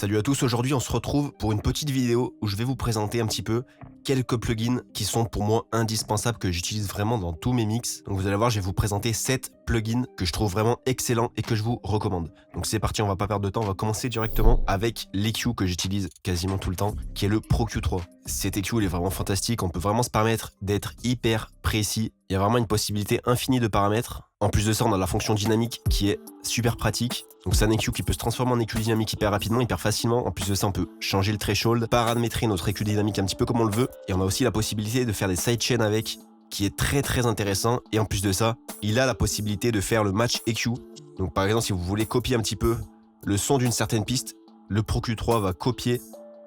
Salut à tous, aujourd'hui on se retrouve pour une petite vidéo où je vais vous présenter un petit peu quelques plugins qui sont pour moi indispensables, que j'utilise vraiment dans tous mes mix. Donc vous allez voir, je vais vous présenter 7 plugins que je trouve vraiment excellents et que je vous recommande. Donc c'est parti, on va pas perdre de temps, on va commencer directement avec l'EQ que j'utilise quasiment tout le temps, qui est le Pro Q3. Cet EQ il est vraiment fantastique, on peut vraiment se permettre d'être hyper précis. Il y a vraiment une possibilité infinie de paramètres. En plus de ça, on a la fonction dynamique qui est super pratique. Donc c'est un EQ qui peut se transformer en EQ dynamique hyper rapidement, hyper facilement. En plus de ça, on peut changer le threshold, paramétrer notre EQ dynamique un petit peu comme on le veut. Et on a aussi la possibilité de faire des sidechains avec, qui est très intéressant. Et en plus de ça, il a la possibilité de faire le match EQ. Donc par exemple, si vous voulez copier un petit peu le son d'une certaine piste, le Pro Q3 va copier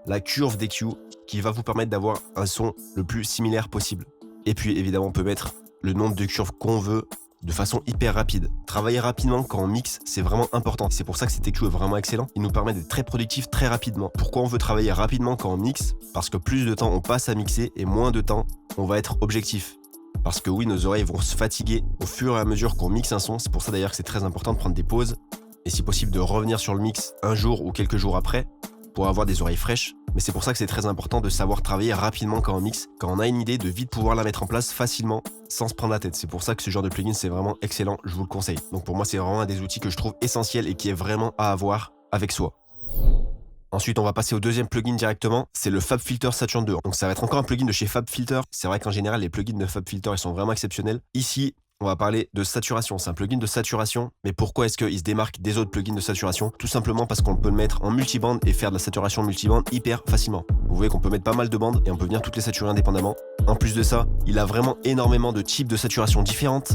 la curve d'EQ qui va vous permettre d'avoir un son le plus similaire possible. Et puis évidemment, on peut mettre le nombre de curves qu'on veut de façon hyper rapide. Travailler rapidement quand on mixe, c'est vraiment important. C'est pour ça que cet EQ est vraiment excellent. Il nous permet d'être très productif très rapidement. Pourquoi on veut travailler rapidement quand on mixe? Parce que plus de temps on passe à mixer et moins de temps on va être objectif. Parce que oui, nos oreilles vont se fatiguer au fur et à mesure qu'on mixe un son. C'est pour ça d'ailleurs que c'est très important de prendre des pauses et si possible de revenir sur le mix un jour ou quelques jours après pour avoir des oreilles fraîches. Mais c'est pour ça que c'est très important de savoir travailler rapidement quand on mixe, quand on a une idée, de vite pouvoir la mettre en place facilement sans se prendre la tête. C'est pour ça que ce genre de plugin c'est vraiment excellent, je vous le conseille. Donc pour moi c'est vraiment un des outils que je trouve essentiel et qui est vraiment à avoir avec soi. Ensuite, on va passer au deuxième plugin directement, c'est le FabFilter Saturn 2. Donc ça va être encore un plugin de chez FabFilter. C'est vrai qu'en général, les plugins de FabFilter, ils sont vraiment exceptionnels. Ici, on va parler de saturation. C'est un plugin de saturation. Mais pourquoi est-ce qu'il se démarque des autres plugins de saturation? Tout simplement parce qu'on peut le mettre en multiband et faire de la saturation multiband hyper facilement. Vous voyez qu'on peut mettre pas mal de bandes et on peut venir toutes les saturer indépendamment. En plus de ça, il a vraiment énormément de types de saturation différentes.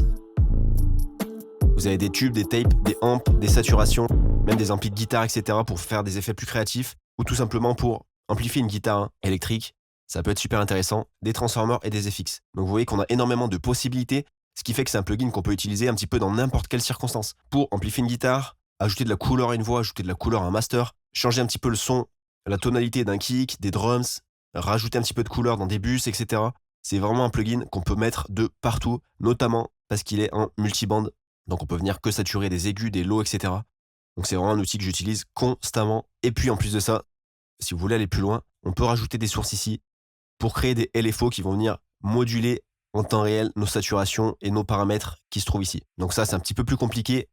Vous avez des tubes, des tapes, des amps, des saturations, même des amplis de guitare, etc. pour faire des effets plus créatifs ou tout simplement pour amplifier une guitare électrique. Ça peut être super intéressant. Des transformers et des FX. Donc vous voyez qu'on a énormément de possibilités, ce qui fait que c'est un plugin qu'on peut utiliser un petit peu dans n'importe quelle circonstance. Pour amplifier une guitare, ajouter de la couleur à une voix, ajouter de la couleur à un master, changer un petit peu le son, la tonalité d'un kick, des drums, rajouter un petit peu de couleur dans des bus, etc. C'est vraiment un plugin qu'on peut mettre de partout, notamment parce qu'il est en multiband. Donc on peut venir que saturer des aigus, des lows, etc. Donc c'est vraiment un outil que j'utilise constamment. Et puis en plus de ça, si vous voulez aller plus loin, on peut rajouter des sources ici pour créer des LFO qui vont venir moduler en temps réel nos saturations et nos paramètres qui se trouvent ici. Donc ça, c'est un petit peu plus compliqué.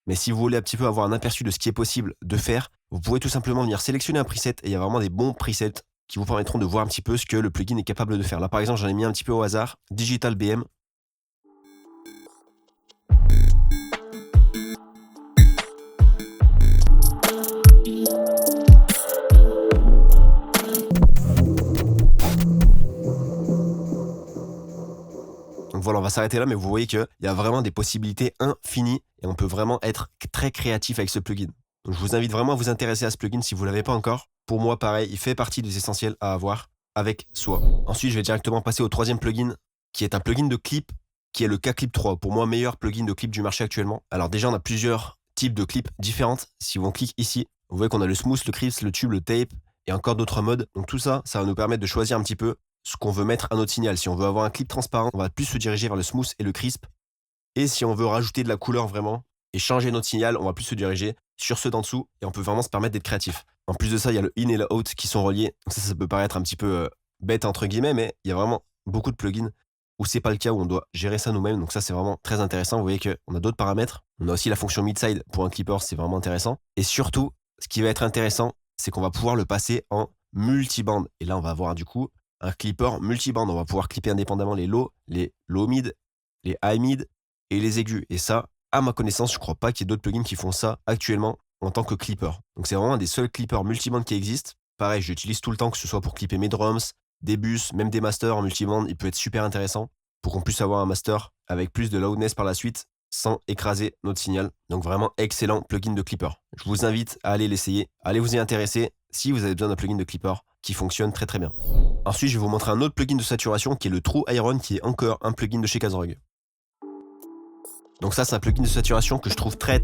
Mais si vous voulez un petit peu avoir un aperçu de ce qui est possible de faire, vous pouvez tout simplement venir sélectionner un preset et il y a vraiment des bons presets qui vous permettront de voir un petit peu ce que le plugin est capable de faire. Là par exemple, j'en ai mis un petit peu au hasard, Digital BM. Donc voilà, on va s'arrêter là, mais vous voyez qu'il y a vraiment des possibilités infinies et on peut vraiment être très créatif avec ce plugin. Donc je vous invite vraiment à vous intéresser à ce plugin si vous ne l'avez pas encore. Pour moi, pareil, il fait partie des essentiels à avoir avec soi. Ensuite, je vais directement passer au troisième plugin, qui est un plugin de clip, qui est le K-Clip 3. Pour moi, meilleur plugin de clip du marché actuellement. Alors déjà, on a plusieurs types de clips différentes. Si on clique ici, vous voyez qu'on a le smooth, le crisp, le tube, le tape et encore d'autres modes. Donc tout ça, ça va nous permettre de choisir un petit peu ce qu'on veut mettre à notre signal. Si on veut avoir un clip transparent, on va plus se diriger vers le smooth et le crisp. Et si on veut rajouter de la couleur vraiment et changer notre signal, on va plus se diriger sur ceux d'en dessous et on peut vraiment se permettre d'être créatif. En plus de ça, il y a le in et le out qui sont reliés. Donc ça peut paraître un petit peu bête entre guillemets, mais il y a vraiment beaucoup de plugins où c'est pas le cas, où on doit gérer ça nous-mêmes. Donc ça, c'est vraiment très intéressant. Vous voyez qu'on a d'autres paramètres. On a aussi la fonction mid-side pour un clipper, c'est vraiment intéressant. Et surtout, ce qui va être intéressant, c'est qu'on va pouvoir le passer en multiband. Et là, on va avoir du coup un clipper multiband. On va pouvoir clipper indépendamment les low mid, les high mid et les aigus. Et ça, à ma connaissance, je crois pas qu'il y ait d'autres plugins qui font ça actuellement en tant que clipper. Donc c'est vraiment un des seuls clippers multiband qui existent. Pareil, je l'utilise tout le temps, que ce soit pour clipper mes drums, des bus, même des masters en multiband. Il peut être super intéressant pour qu'on puisse avoir un master avec plus de loudness par la suite sans écraser notre signal. Donc vraiment excellent plugin de clipper. Je vous invite à aller l'essayer, allez vous y intéresser si vous avez besoin d'un plugin de clipper qui fonctionne très bien. Ensuite, je vais vous montrer un autre plugin de saturation qui est le True Iron, qui est encore un plugin de chez Kazorg. Donc ça, c'est un plugin de saturation que je trouve très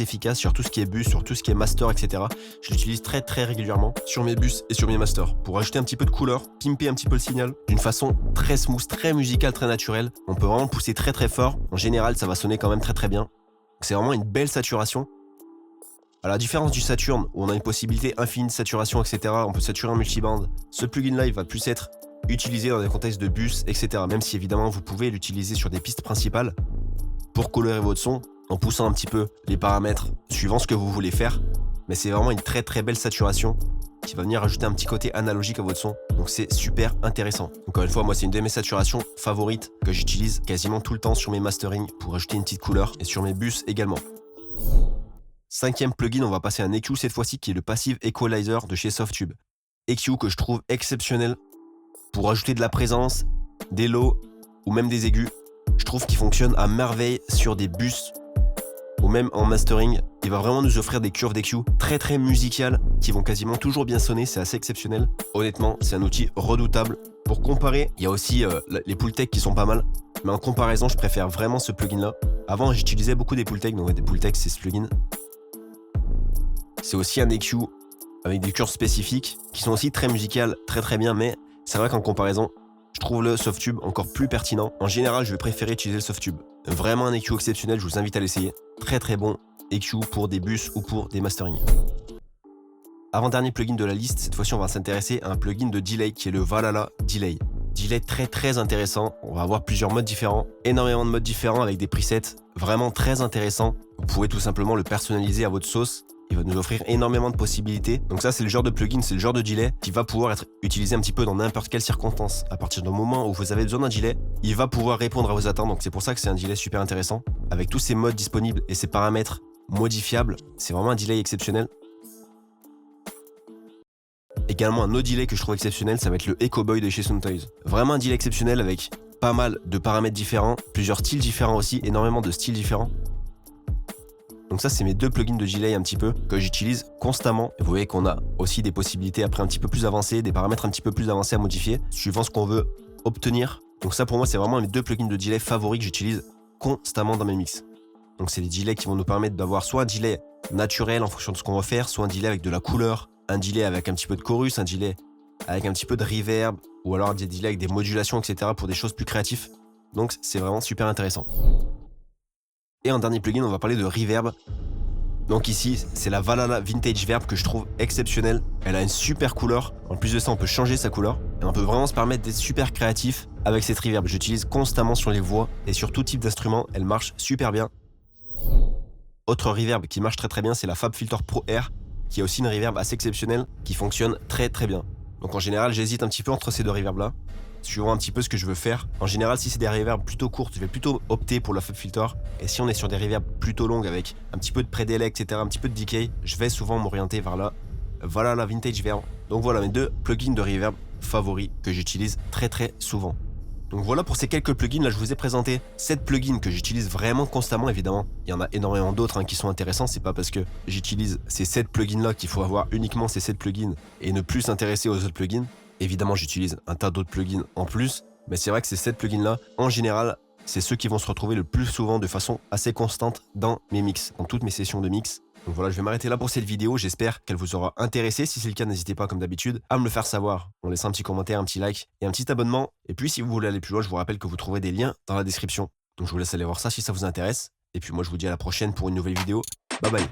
efficace sur tout ce qui est bus, sur tout ce qui est master, etc. Je l'utilise très régulièrement sur mes bus et sur mes masters pour ajouter un petit peu de couleur, pimper un petit peu le signal d'une façon très smooth, très musicale, très naturelle. On peut vraiment pousser très fort. En général, ça va sonner quand même très bien. C'est vraiment une belle saturation À la différence du Saturn, où on a une possibilité infinie de saturation, etc., on peut saturer en multiband, ce plugin-là, il va plus être utilisé dans des contextes de bus, etc. Même si évidemment, vous pouvez l'utiliser sur des pistes principales pour colorer votre son, en poussant un petit peu les paramètres suivant ce que vous voulez faire. Mais c'est vraiment une très très belle saturation qui va venir ajouter un petit côté analogique à votre son. Donc c'est super intéressant. Encore une fois, moi c'est une de mes saturations favorites que j'utilise quasiment tout le temps sur mes mastering pour ajouter une petite couleur et sur mes bus également. Cinquième plugin, on va passer à un EQ cette fois-ci qui est le Passive Equalizer de chez Softube. EQ que je trouve exceptionnel pour ajouter de la présence, des lows ou même des aigus. Je trouve qu'il fonctionne à merveille sur des bus ou même en mastering. Il va vraiment nous offrir des curves d'EQ très très musicales qui vont quasiment toujours bien sonner, c'est assez exceptionnel. Honnêtement, c'est un outil redoutable. Pour comparer, il y a aussi les Pultec qui sont pas mal, mais en comparaison, je préfère vraiment ce plugin là. Avant, j'utilisais beaucoup des Pultec, donc des Pultec, c'est ce plugin. C'est aussi un EQ avec des curves spécifiques qui sont aussi très musicales, très très bien, mais c'est vrai qu'en comparaison, je trouve le Softube encore plus pertinent. En général, je vais préférer utiliser le Softube. Vraiment un EQ exceptionnel, je vous invite à l'essayer. Très très bon EQ pour des bus ou pour des masterings. Avant-dernier plugin de la liste, cette fois-ci on va s'intéresser à un plugin de delay qui est le Valhalla Delay. Delay très très intéressant, on va avoir plusieurs modes différents, énormément de modes différents avec des presets vraiment très intéressants. Vous pouvez tout simplement le personnaliser à votre sauce. Il va nous offrir énormément de possibilités. Donc ça, c'est le genre de plugin, c'est le genre de delay qui va pouvoir être utilisé un petit peu dans n'importe quelle circonstance. À partir du moment où vous avez besoin d'un delay, il va pouvoir répondre à vos attentes. Donc c'est pour ça que c'est un delay super intéressant. Avec tous ces modes disponibles et ces paramètres modifiables, c'est vraiment un delay exceptionnel. Également un autre delay que je trouve exceptionnel, ça va être le Echo Boy de chez Soundtoys. Vraiment un delay exceptionnel avec pas mal de paramètres différents, plusieurs styles différents aussi, énormément de styles différents. Donc ça, c'est mes deux plugins de delay un petit peu que j'utilise constamment. Et vous voyez qu'on a aussi des possibilités après un petit peu plus avancées, des paramètres un petit peu plus avancés à modifier, suivant ce qu'on veut obtenir. Donc ça, pour moi, c'est vraiment mes deux plugins de delay favoris que j'utilise constamment dans mes mix. Donc c'est des delays qui vont nous permettre d'avoir soit un delay naturel en fonction de ce qu'on va faire, soit un delay avec de la couleur, un delay avec un petit peu de chorus, un delay avec un petit peu de reverb, ou alors des delays avec des modulations, etc. pour des choses plus créatives. Donc c'est vraiment super intéressant. Et en dernier plugin, on va parler de reverb. Donc ici, c'est la Valhalla Vintage Verb que je trouve exceptionnelle. Elle a une super couleur. En plus de ça, on peut changer sa couleur. Et on peut vraiment se permettre d'être super créatif avec cette reverb. J'utilise constamment sur les voix et sur tout type d'instrument. Elle marche super bien. Autre reverb qui marche très très bien, c'est la FabFilter Pro R, qui a aussi une reverb assez exceptionnelle, qui fonctionne très très bien. Donc en général, j'hésite un petit peu entre ces deux reverbs là, suivant un petit peu ce que je veux faire. En général, si c'est des reverbs plutôt courtes, je vais plutôt opter pour la FabFilter. Et si on est sur des reverbs plutôt longues avec un petit peu de pré-delay, etc., un petit peu de decay, je vais souvent m'orienter vers là. Voilà la Vintage Verb. Donc voilà mes deux plugins de reverb favoris que j'utilise très très souvent. Donc voilà pour ces quelques plugins, là je vous ai présenté 7 plugins que j'utilise vraiment constamment évidemment. Il y en a énormément d'autres qui sont intéressants, c'est pas parce que j'utilise ces 7 plugins là qu'il faut avoir uniquement ces 7 plugins et ne plus s'intéresser aux autres plugins. Évidemment j'utilise un tas d'autres plugins en plus, mais c'est vrai que ces 7 plugins là, en général, c'est ceux qui vont se retrouver le plus souvent de façon assez constante dans mes mix, dans toutes mes sessions de mix. Donc voilà, je vais m'arrêter là pour cette vidéo, j'espère qu'elle vous aura intéressé. Si c'est le cas, n'hésitez pas comme d'habitude à me le faire savoir en laissant un petit commentaire, un petit like et un petit abonnement. Et puis si vous voulez aller plus loin, je vous rappelle que vous trouverez des liens dans la description. Donc je vous laisse aller voir ça si ça vous intéresse. Et puis moi je vous dis à la prochaine pour une nouvelle vidéo. Bye bye.